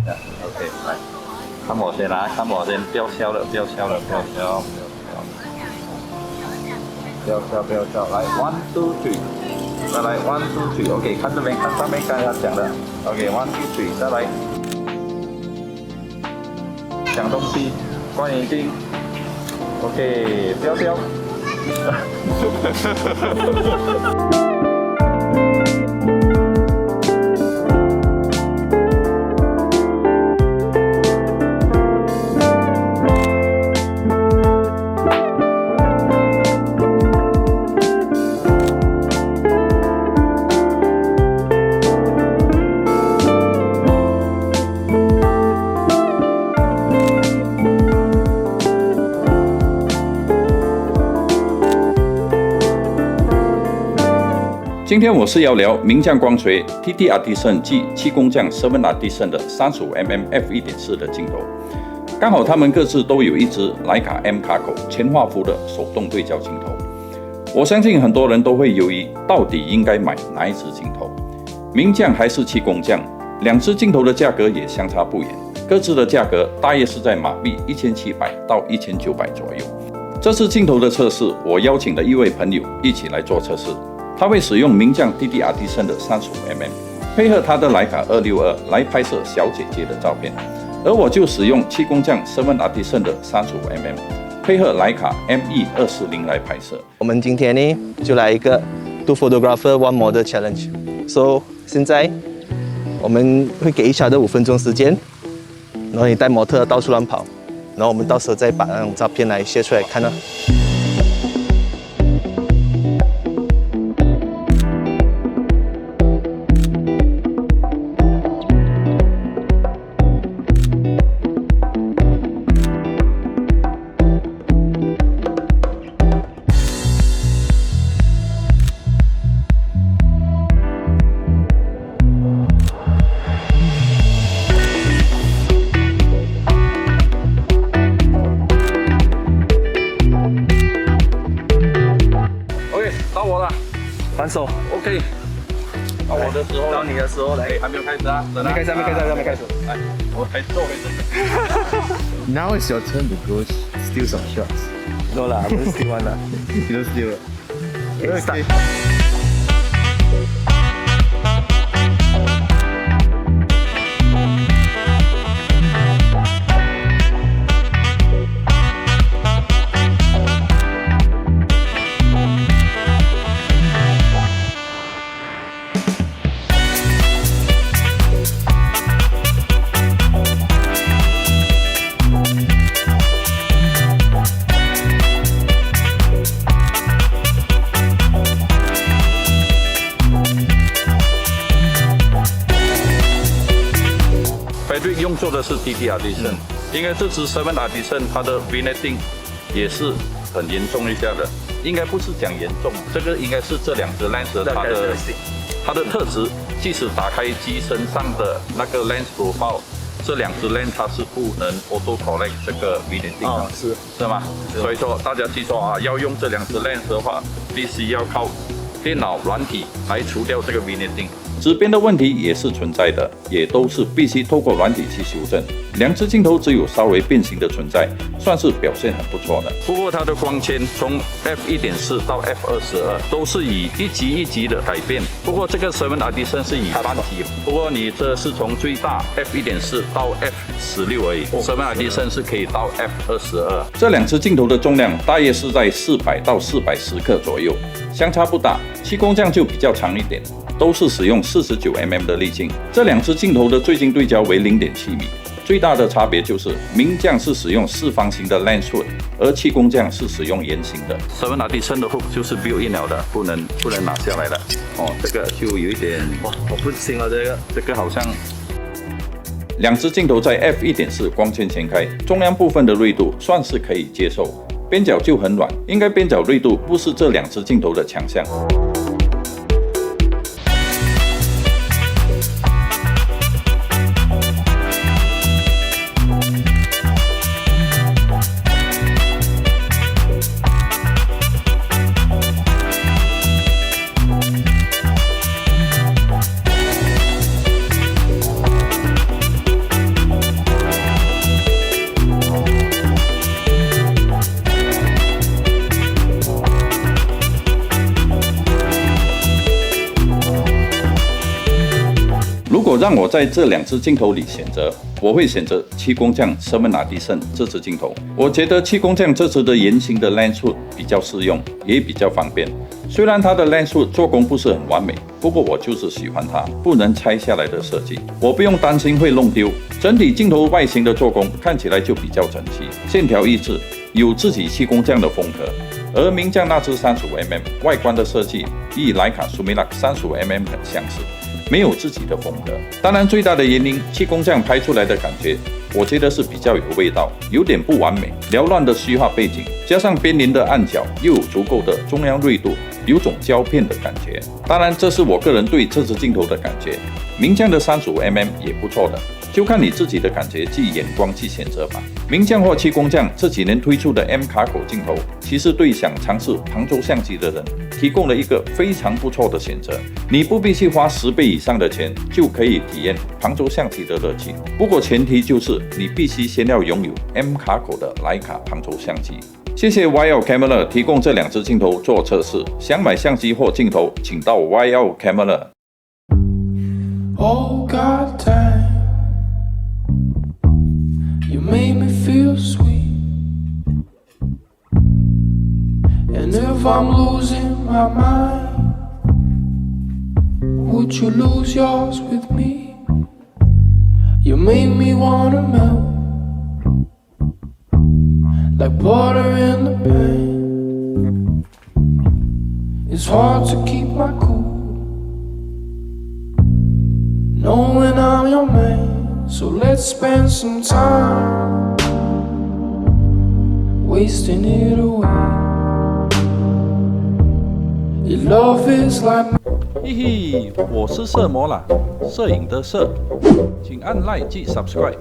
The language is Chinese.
OK， 来，看我先啦，看我先，不要笑了，不要笑了，不要笑，不要笑，来 ，1 2 3，再来 1 2 3，OK， 看这边，看上面刚才他讲的 ，OK， 1 2 3，再来，讲东西，关眼睛 ，OK， 不要笑。今天我是要聊名将光学 TT-A-DISON 暨气功匠 7-A-DISON 的 35mm f1.4 的镜头，刚好他们各自都有一支徕卡 M 卡口全画幅的手动对焦镜头。我相信很多人都会犹豫，到底应该买哪一支镜头？名将还是气功匠？两支镜头的价格也相差不远，各自的价格大约是在马币1700到1900左右。这次镜头的测试，我邀请了一位朋友一起来做测试。他会使用名将 TT-A-DISON 的 35mm， 配合他的徕卡262来拍摄小姐姐的照片，而我就使用气功匠 7-A-DISON 的 35mm， 配合徕卡 ME240来拍摄。我们今天呢就来一个 Two Photographer One Model Challenge。So 现在我们会给each other5分钟时间，然后你带模特到处乱跑，然后我们到时候再把那种照片来share出来看呢。还手 ，OK。到我的时候，到你的时候来，还没有开始啊，还没开始，还没开始。来，我开始做，Now it's your turn to go steal some shots. No 啦，不是steal one啦，You don't steal it. Okay. 用做的是 TT-A-DISON，因为这支 7-A-DISON 它的 vignetting 也是很严重一下的，应该不是讲严重，这个应该是这两支 lens 它的特质，即使打开机身上的那个 lens profile， 这两支 lens 它是不能 auto correct 这个 vignetting 的，是吗？所以说大家记住啊，要用这两支 lens 的话，必须要靠电脑软体来除掉这个 vignetting。指边的问题也是存在的，也都是必须透过软体去修正。两支镜头只有稍微变形的存在，算是表现很不错的。不过它的光圈从 f1.4 到 f22 都是以一级一级的改变。不过这个 7-A-DISON 是以单级，不过你这是从最大 f1.4 到 f16 而已。7-A-DISON 是可以到 f22。这两支镜头的重量大约是在400到410克左右，相差不大。气功匠就比较长一点，都是使用49mm 的粒径。这两支镜头的最近对焦为0.7米。最大的差别就是名将是使用四方形的 lens hood， 而气功匠是使用圆形的。7-A-DISON 的 hook 就是 built in 了的，不能拿下来的。哦，这个就有一点哇，我不行了，这个好像。两支镜头在 f1.4 光圈全开，中央部分的锐度算是可以接受，边角就很软，应该边角锐度不是这两支镜头的强项。果让我在这2支镜头里选择，我会选择7工匠 7R Edition 这支镜头。我觉得7工匠这支的圆形的 lens hood 比较适用，也比较方便。虽然它的 lens hood 做工不是很完美，不过我就是喜欢它不能拆下来的设计，我不用担心会弄丢。整体镜头外形的做工看起来就比较整齐，线条一致，有自己7工匠的风格。而名匠那支35mm 外观的设计与徕卡 Summilux 35mm 很相似，没有自己的风格。当然，最大的原因7工匠拍出来的感觉，我觉得是比较有味道，有点不完美，缭乱的虚化背景，加上边缘的暗角又有足够的中央锐度，有种胶片的感觉。当然，这是我个人对这支镜头的感觉。名匠的35mm 也不错的，就看你自己的感觉及眼光去选择吧。名匠或7工匠这几年推出的 M 卡口镜头，其实对想尝试旁轴相机的人提供了一个非常不错的选择。你不必去花10倍以上的钱就可以体验旁轴相机的乐趣。不过前提就是你必须先要拥有 M 卡口的徕卡旁轴相机。谢谢 YL Camera 提供这2支镜头做测试。想买相机或镜头，请到 YL Camera。Oh God, damn, you made me feel sweet. And if I'm losing my mind, would you lose yours with me? You made me wanna melt like butter in the pan. It's hard to keep my cool, knowing I'm your man. So let's spend some time wasting it away. Your love is like 嘿嘿，我是摄魔啦，摄影的摄，请按 like 及 subscribe。